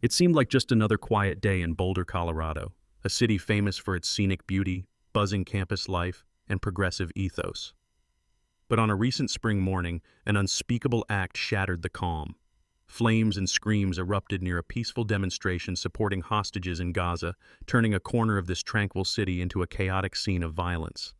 It seemed like just another quiet day in Boulder, Colorado, a city famous for its scenic beauty, buzzing campus life, and progressive ethos. But on a recent spring morning, an unspeakable act shattered the calm. Flames and screams erupted near a peaceful demonstration supporting hostages in Gaza, turning a corner of this tranquil city into a chaotic scene of violence.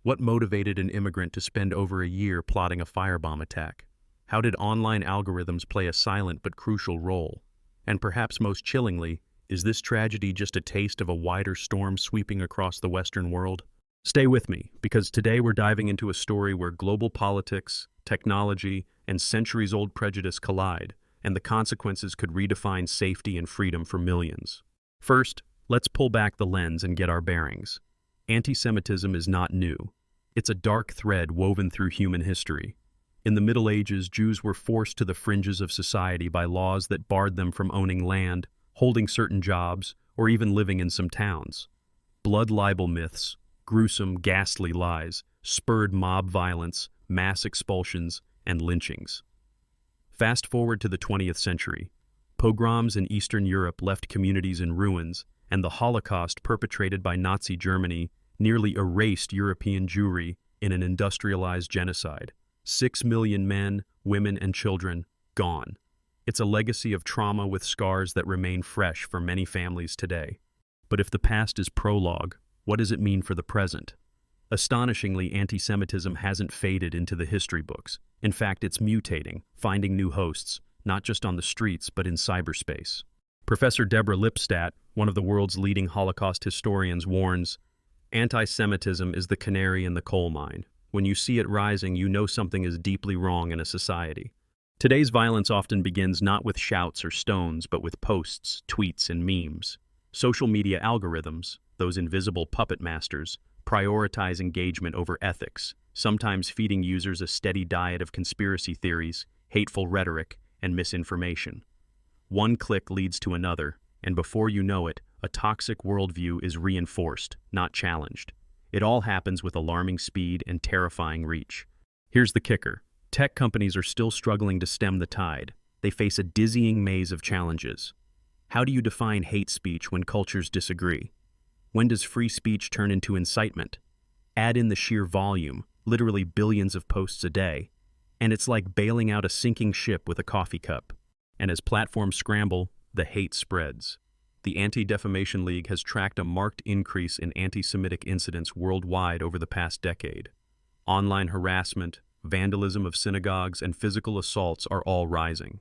What motivated an immigrant to spend over a year plotting a firebomb attack? How did online algorithms play a silent but crucial role? And perhaps most chillingly, is this tragedy just a taste of a wider storm sweeping across the Western world? Stay with me, because today we're diving into a story where global politics, technology, and centuries-old prejudice collide, and the consequences could redefine safety and freedom for millions. First, let's pull back the lens and get our bearings. Antisemitism is not new. It's a dark thread woven through human history. In the Middle Ages, Jews were forced to the fringes of society by laws that barred them from owning land, holding certain jobs, or even living in some towns. Blood libel myths, gruesome, ghastly lies, spurred mob violence, mass expulsions, and lynchings. Fast forward to the 20th century. Pogroms in Eastern Europe left communities in ruins, and the Holocaust perpetrated by Nazi Germany nearly erased European Jewry in an industrialized genocide. 6 million men, women, and children gone. It's a legacy of trauma with scars that remain fresh for many families today. But if the past is prologue, what does it mean for the present? Astonishingly, anti-Semitism hasn't faded into the history books. In fact, it's mutating, finding new hosts, not just on the streets, but in cyberspace. Professor Deborah Lipstadt, one of the world's leading Holocaust historians, warns, "Anti-Semitism is the canary in the coal mine. When you see it rising, you know something is deeply wrong in a society." Today's violence often begins not with shouts or stones, but with posts, tweets, and memes. Social media algorithms, those invisible puppet masters, prioritize engagement over ethics, sometimes feeding users a steady diet of conspiracy theories, hateful rhetoric, and misinformation. One click leads to another, and before you know it, a toxic worldview is reinforced, not challenged. It all happens with alarming speed and terrifying reach. Here's the kicker. Tech companies are still struggling to stem the tide. They face a dizzying maze of challenges. How do you define hate speech when cultures disagree? When does free speech turn into incitement? Add in the sheer volume, literally billions of posts a day, and it's like bailing out a sinking ship with a coffee cup. And as platforms scramble, the hate spreads. The Anti-Defamation League has tracked a marked increase in anti-Semitic incidents worldwide over the past decade. Online harassment, vandalism of synagogues, and physical assaults are all rising.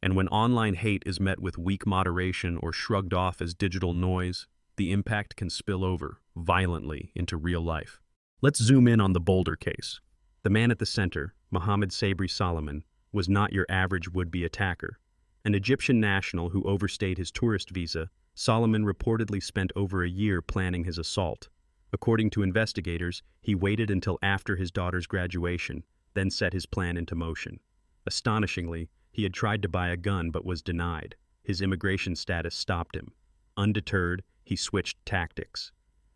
And when online hate is met with weak moderation or shrugged off as digital noise, the impact can spill over, violently, into real life. Let's zoom in on the Boulder case. The man at the center, Mohammed Sabri Solomon, was not your average would-be attacker. An Egyptian national who overstayed his tourist visa, Solomon reportedly spent over a year planning his assault. According to investigators, he waited until after his daughter's graduation, then set his plan into motion. Astonishingly, he had tried to buy a gun but was denied. His immigration status stopped him. Undeterred, he switched tactics.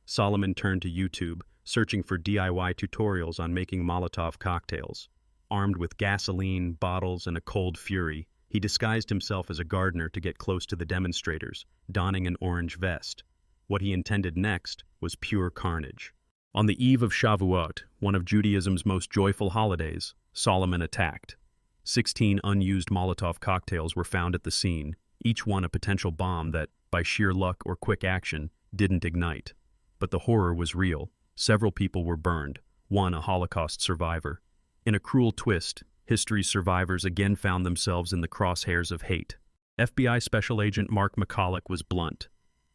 Solomon turned to YouTube, searching for DIY tutorials on making Molotov cocktails. Armed with gasoline, bottles, and a cold fury, he disguised himself as a gardener to get close to the demonstrators, donning an orange vest. What he intended next was pure carnage. On the eve of Shavuot, one of Judaism's most joyful holidays, Solomon attacked. 16 unused Molotov cocktails were found at the scene, each one a potential bomb that, by sheer luck or quick action, didn't ignite. But the horror was real. Several people were burned, one a Holocaust survivor. In a cruel twist, history's survivors again found themselves in the crosshairs of hate. FBI Special Agent Mark McCulloch was blunt.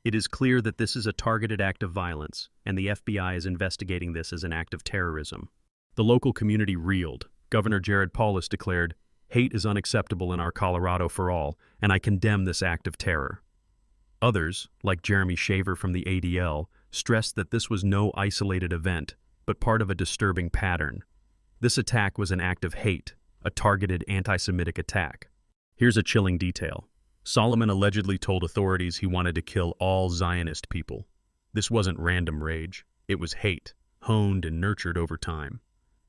"It is clear that this is a targeted act of violence, and the FBI is investigating this as an act of terrorism." The local community reeled. Governor Jared Polis declared, "Hate is unacceptable in our Colorado for all, and I condemn this act of terror." Others, like Jeremy Shaver from the ADL, stressed that this was no isolated event, but part of a disturbing pattern. This attack was an act of hate, a targeted anti-Semitic attack. Here's a chilling detail. Solomon allegedly told authorities he wanted to kill all Zionist people. This wasn't random rage. It was hate, honed and nurtured over time.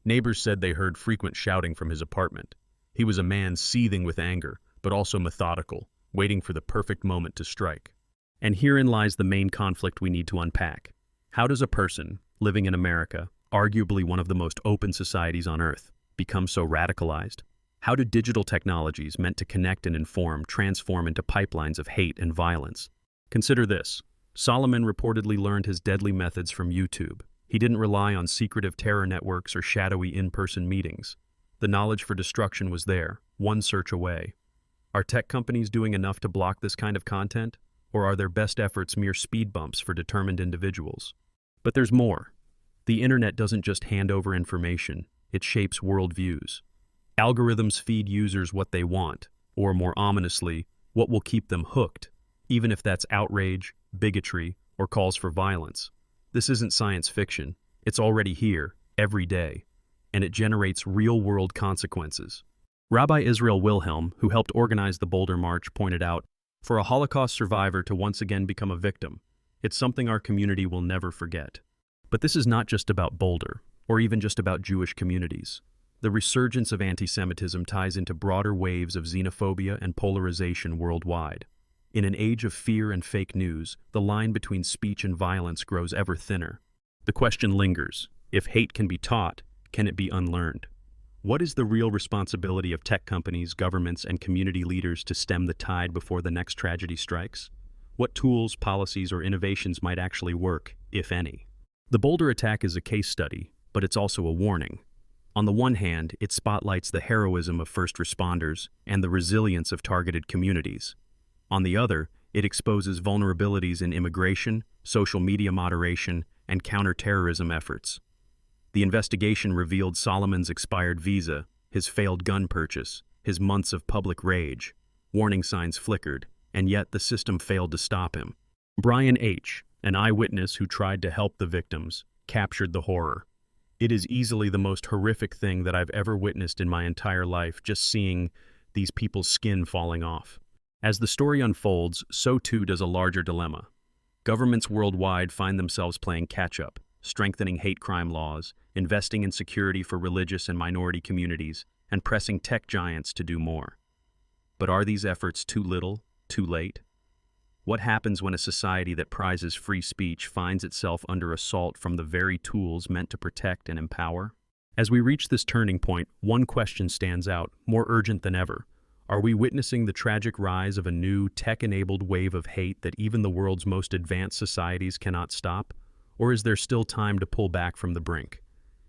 Neighbors said they heard frequent shouting from his apartment. He was a man seething with anger, but also methodical, waiting for the perfect moment to strike. And herein lies the main conflict we need to unpack. How does a person, living in America, arguably one of the most open societies on Earth, become so radicalized? How do digital technologies meant to connect and inform transform into pipelines of hate and violence? Consider this. Solomon reportedly learned his deadly methods from YouTube. He didn't rely on secretive terror networks or shadowy in-person meetings. The knowledge for destruction was there, one search away. Are tech companies doing enough to block this kind of content? Or are their best efforts mere speed bumps for determined individuals? But there's more. The internet doesn't just hand over information, it shapes worldviews. Algorithms feed users what they want, or more ominously, what will keep them hooked, even if that's outrage, bigotry, or calls for violence. This isn't science fiction. It's already here, every day, and it generates real-world consequences. Rabbi Israel Wilhelm, who helped organize the Boulder March, pointed out, for a Holocaust survivor to once again become a victim, it's something our community will never forget. But this is not just about Boulder, or even just about Jewish communities. The resurgence of antisemitism ties into broader waves of xenophobia and polarization worldwide. In an age of fear and fake news, the line between speech and violence grows ever thinner. The question lingers: if hate can be taught, can it be unlearned? What is the real responsibility of tech companies, governments, and community leaders to stem the tide before the next tragedy strikes? What tools, policies, or innovations might actually work, if any? The Boulder attack is a case study, but it's also a warning. On the one hand, it spotlights the heroism of first responders and the resilience of targeted communities. On the other, it exposes vulnerabilities in immigration, social media moderation, and counterterrorism efforts. The investigation revealed Solomon's expired visa, his failed gun purchase, his months of public rage. Warning signs flickered, and yet the system failed to stop him. Brian H., an eyewitness who tried to help the victims, captured the horror. It is easily the most horrific thing that I've ever witnessed in my entire life, just seeing these people's skin falling off. As the story unfolds, so too does a larger dilemma. Governments worldwide find themselves playing catch-up, strengthening hate crime laws, investing in security for religious and minority communities, and pressing tech giants to do more. But are these efforts too little, too late? What happens when a society that prizes free speech finds itself under assault from the very tools meant to protect and empower? As we reach this turning point, one question stands out, more urgent than ever. Are we witnessing the tragic rise of a new, tech-enabled wave of hate that even the world's most advanced societies cannot stop? Or is there still time to pull back from the brink?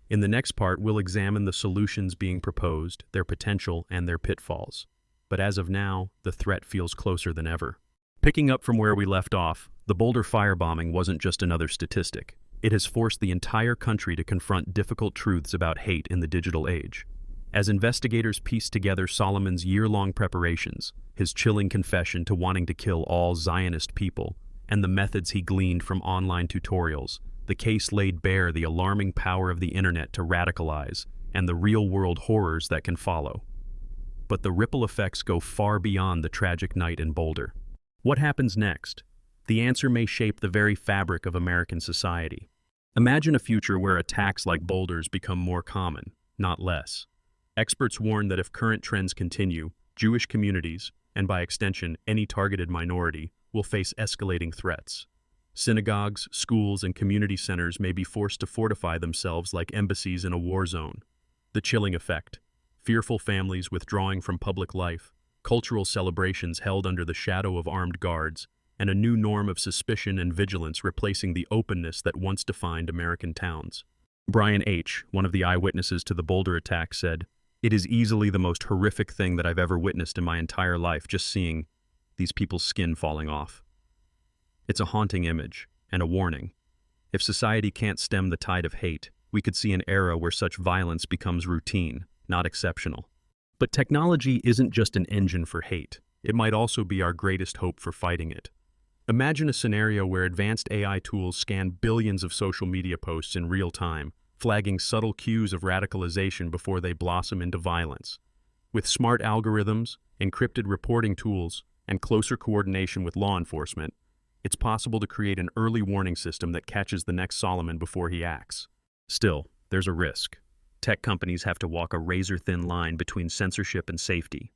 In the next part, we'll examine the solutions being proposed, their potential, and their pitfalls. But as of now, the threat feels closer than ever. Picking up from where we left off, the Boulder firebombing wasn't just another statistic. It has forced the entire country to confront difficult truths about hate in the digital age. As investigators piece together Solomon's year-long preparations, his chilling confession to wanting to kill all Zionist people, and the methods he gleaned from online tutorials, the case laid bare the alarming power of the internet to radicalize and the real-world horrors that can follow. But the ripple effects go far beyond the tragic night in Boulder. What happens next? The answer may shape the very fabric of American society. Imagine a future where attacks like Boulder's become more common, not less. Experts warn that if current trends continue, Jewish communities, and by extension any targeted minority, will face escalating threats. Synagogues, schools, and community centers may be forced to fortify themselves like embassies in a war zone. The chilling effect: fearful families withdrawing from public life, cultural celebrations held under the shadow of armed guards, and a new norm of suspicion and vigilance replacing the openness that once defined American towns. Brian H., one of the eyewitnesses to the Boulder attack, said, "It is easily the most horrific thing that I've ever witnessed in my entire life, just seeing these people's skin falling off." It's a haunting image, and a warning. If society can't stem the tide of hate, we could see an era where such violence becomes routine, not exceptional. But technology isn't just an engine for hate. It might also be our greatest hope for fighting it. Imagine a scenario where advanced AI tools scan billions of social media posts in real time, flagging subtle cues of radicalization before they blossom into violence. With smart algorithms, encrypted reporting tools, and closer coordination with law enforcement, it's possible to create an early warning system that catches the next Solomon before he acts. Still, there's a risk. Tech companies have to walk a razor-thin line between censorship and safety.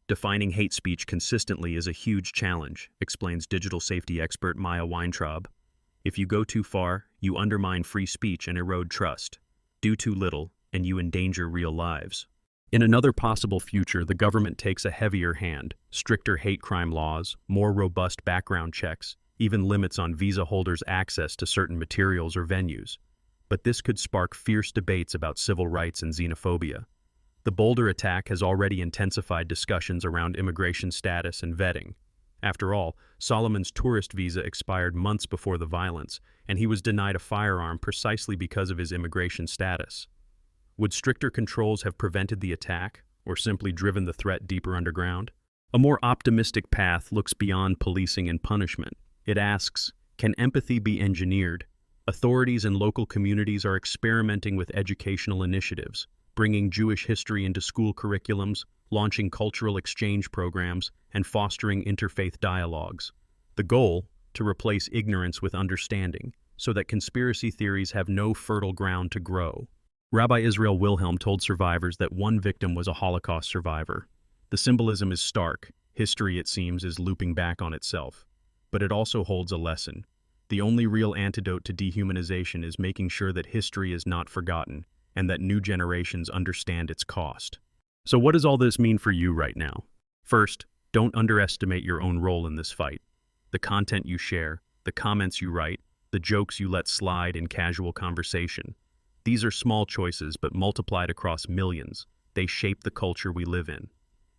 Defining hate speech consistently is a huge challenge, explains digital safety expert Maya Weintraub. If you go too far, you undermine free speech and erode trust. Do too little, and you endanger real lives. In another possible future, the government takes a heavier hand, stricter hate crime laws, more robust background checks, even limits on visa holders' access to certain materials or venues. But this could spark fierce debates about civil rights and xenophobia. The Boulder attack has already intensified discussions around immigration status and vetting. After all, Solomon's tourist visa expired months before the violence, and he was denied a firearm precisely because of his immigration status. Would stricter controls have prevented the attack, or simply driven the threat deeper underground? A more optimistic path looks beyond policing and punishment. It asks, can empathy be engineered? Authorities and local communities are experimenting with educational initiatives, bringing Jewish history into school curriculums, launching cultural exchange programs, and fostering interfaith dialogues. The goal, to replace ignorance with understanding, so that conspiracy theories have no fertile ground to grow. Rabbi Israel Wilhelm told survivors that one victim was a Holocaust survivor. The symbolism is stark. History, it seems, is looping back on itself. But it also holds a lesson. The only real antidote to dehumanization is making sure that history is not forgotten, and that new generations understand its cost. So what does all this mean for you right now? First, don't underestimate your own role in this fight. The content you share, the comments you write, the jokes you let slide in casual conversation. These are small choices, but multiplied across millions, they shape the culture we live in.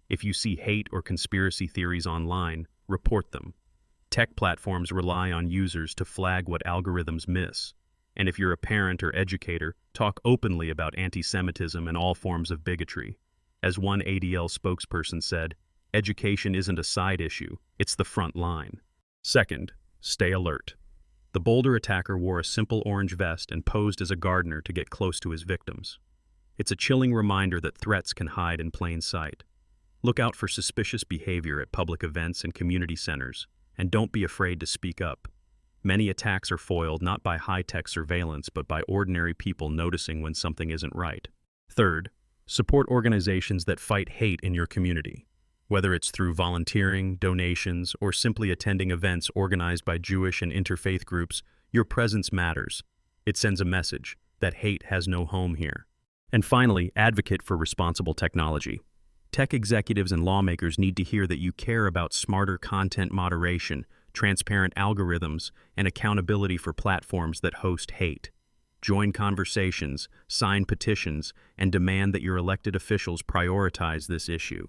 If you see hate or conspiracy theories online, report them. Tech platforms rely on users to flag what algorithms miss. And if you're a parent or educator, talk openly about anti-Semitism and all forms of bigotry. As one ADL spokesperson said, education isn't a side issue, it's the front line. Second, stay alert. The Boulder attacker wore a simple orange vest and posed as a gardener to get close to his victims. It's a chilling reminder that threats can hide in plain sight. Look out for suspicious behavior at public events and community centers, and don't be afraid to speak up. Many attacks are foiled not by high-tech surveillance, but by ordinary people noticing when something isn't right. Third, support organizations that fight hate in your community. Whether it's through volunteering, donations, or simply attending events organized by Jewish and interfaith groups, your presence matters. It sends a message that hate has no home here. And finally, advocate for responsible technology. Tech executives and lawmakers need to hear that you care about smarter content moderation, transparent algorithms, and accountability for platforms that host hate. Join conversations, sign petitions, and demand that your elected officials prioritize this issue.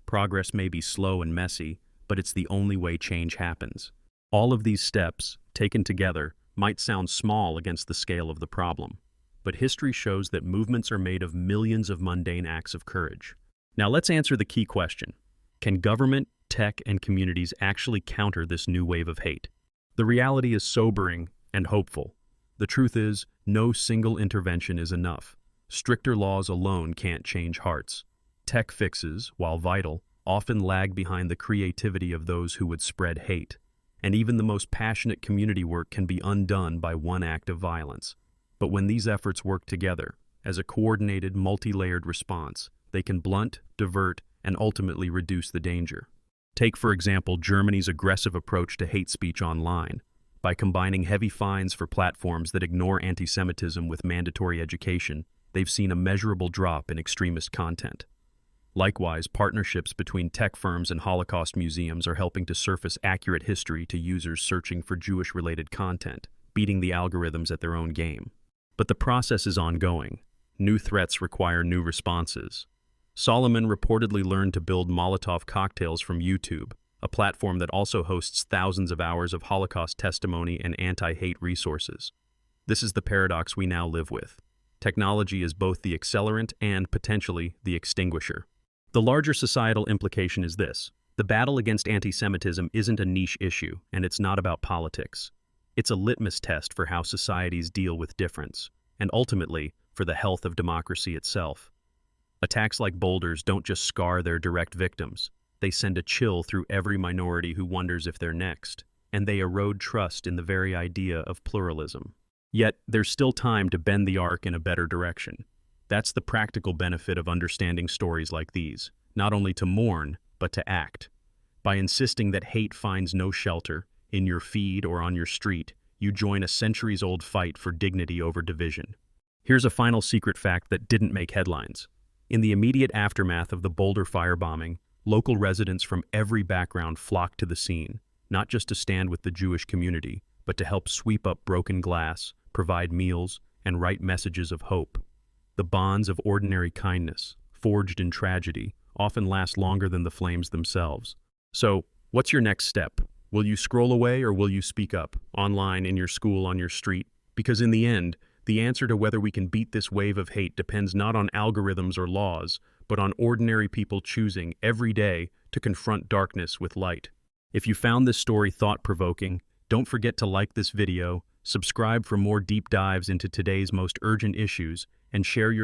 Progress may be slow and messy, but it's the only way change happens. All of these steps, taken together, might sound small against the scale of the problem. But history shows that movements are made of millions of mundane acts of courage. Now let's answer the key question. Can government, tech, and communities actually counter this new wave of hate? The reality is sobering and hopeful. The truth is, no single intervention is enough. Stricter laws alone can't change hearts. Tech fixes, while vital, often lag behind the creativity of those who would spread hate. And even the most passionate community work can be undone by one act of violence. But when these efforts work together, as a coordinated, multi-layered response, they can blunt, divert, and ultimately reduce the danger. Take, for example, Germany's aggressive approach to hate speech online. By combining heavy fines for platforms that ignore anti-Semitism with mandatory education, they've seen a measurable drop in extremist content. Likewise, partnerships between tech firms and Holocaust museums are helping to surface accurate history to users searching for Jewish-related content, beating the algorithms at their own game. But the process is ongoing. New threats require new responses. Solomon reportedly learned to build Molotov cocktails from YouTube, a platform that also hosts thousands of hours of Holocaust testimony and anti-hate resources. This is the paradox we now live with. Technology is both the accelerant and, potentially, the extinguisher. The larger societal implication is this. The battle against anti-Semitism isn't a niche issue, and it's not about politics. It's a litmus test for how societies deal with difference, and ultimately, for the health of democracy itself. Attacks like Boulder's don't just scar their direct victims. They send a chill through every minority who wonders if they're next, and they erode trust in the very idea of pluralism. Yet, there's still time to bend the arc in a better direction. That's the practical benefit of understanding stories like these, not only to mourn, but to act. By insisting that hate finds no shelter, in your feed or on your street, you join a centuries-old fight for dignity over division. Here's a final secret fact that didn't make headlines. In the immediate aftermath of the Boulder firebombing, local residents from every background flocked to the scene, not just to stand with the Jewish community, but to help sweep up broken glass, provide meals, and write messages of hope. The bonds of ordinary kindness, forged in tragedy, often last longer than the flames themselves. So, what's your next step? Will you scroll away or will you speak up, online, in your school, on your street? Because in the end, the answer to whether we can beat this wave of hate depends not on algorithms or laws, but on ordinary people choosing every day to confront darkness with light. If you found this story thought-provoking, don't forget to like this video, subscribe for more deep dives into today's most urgent issues, and share your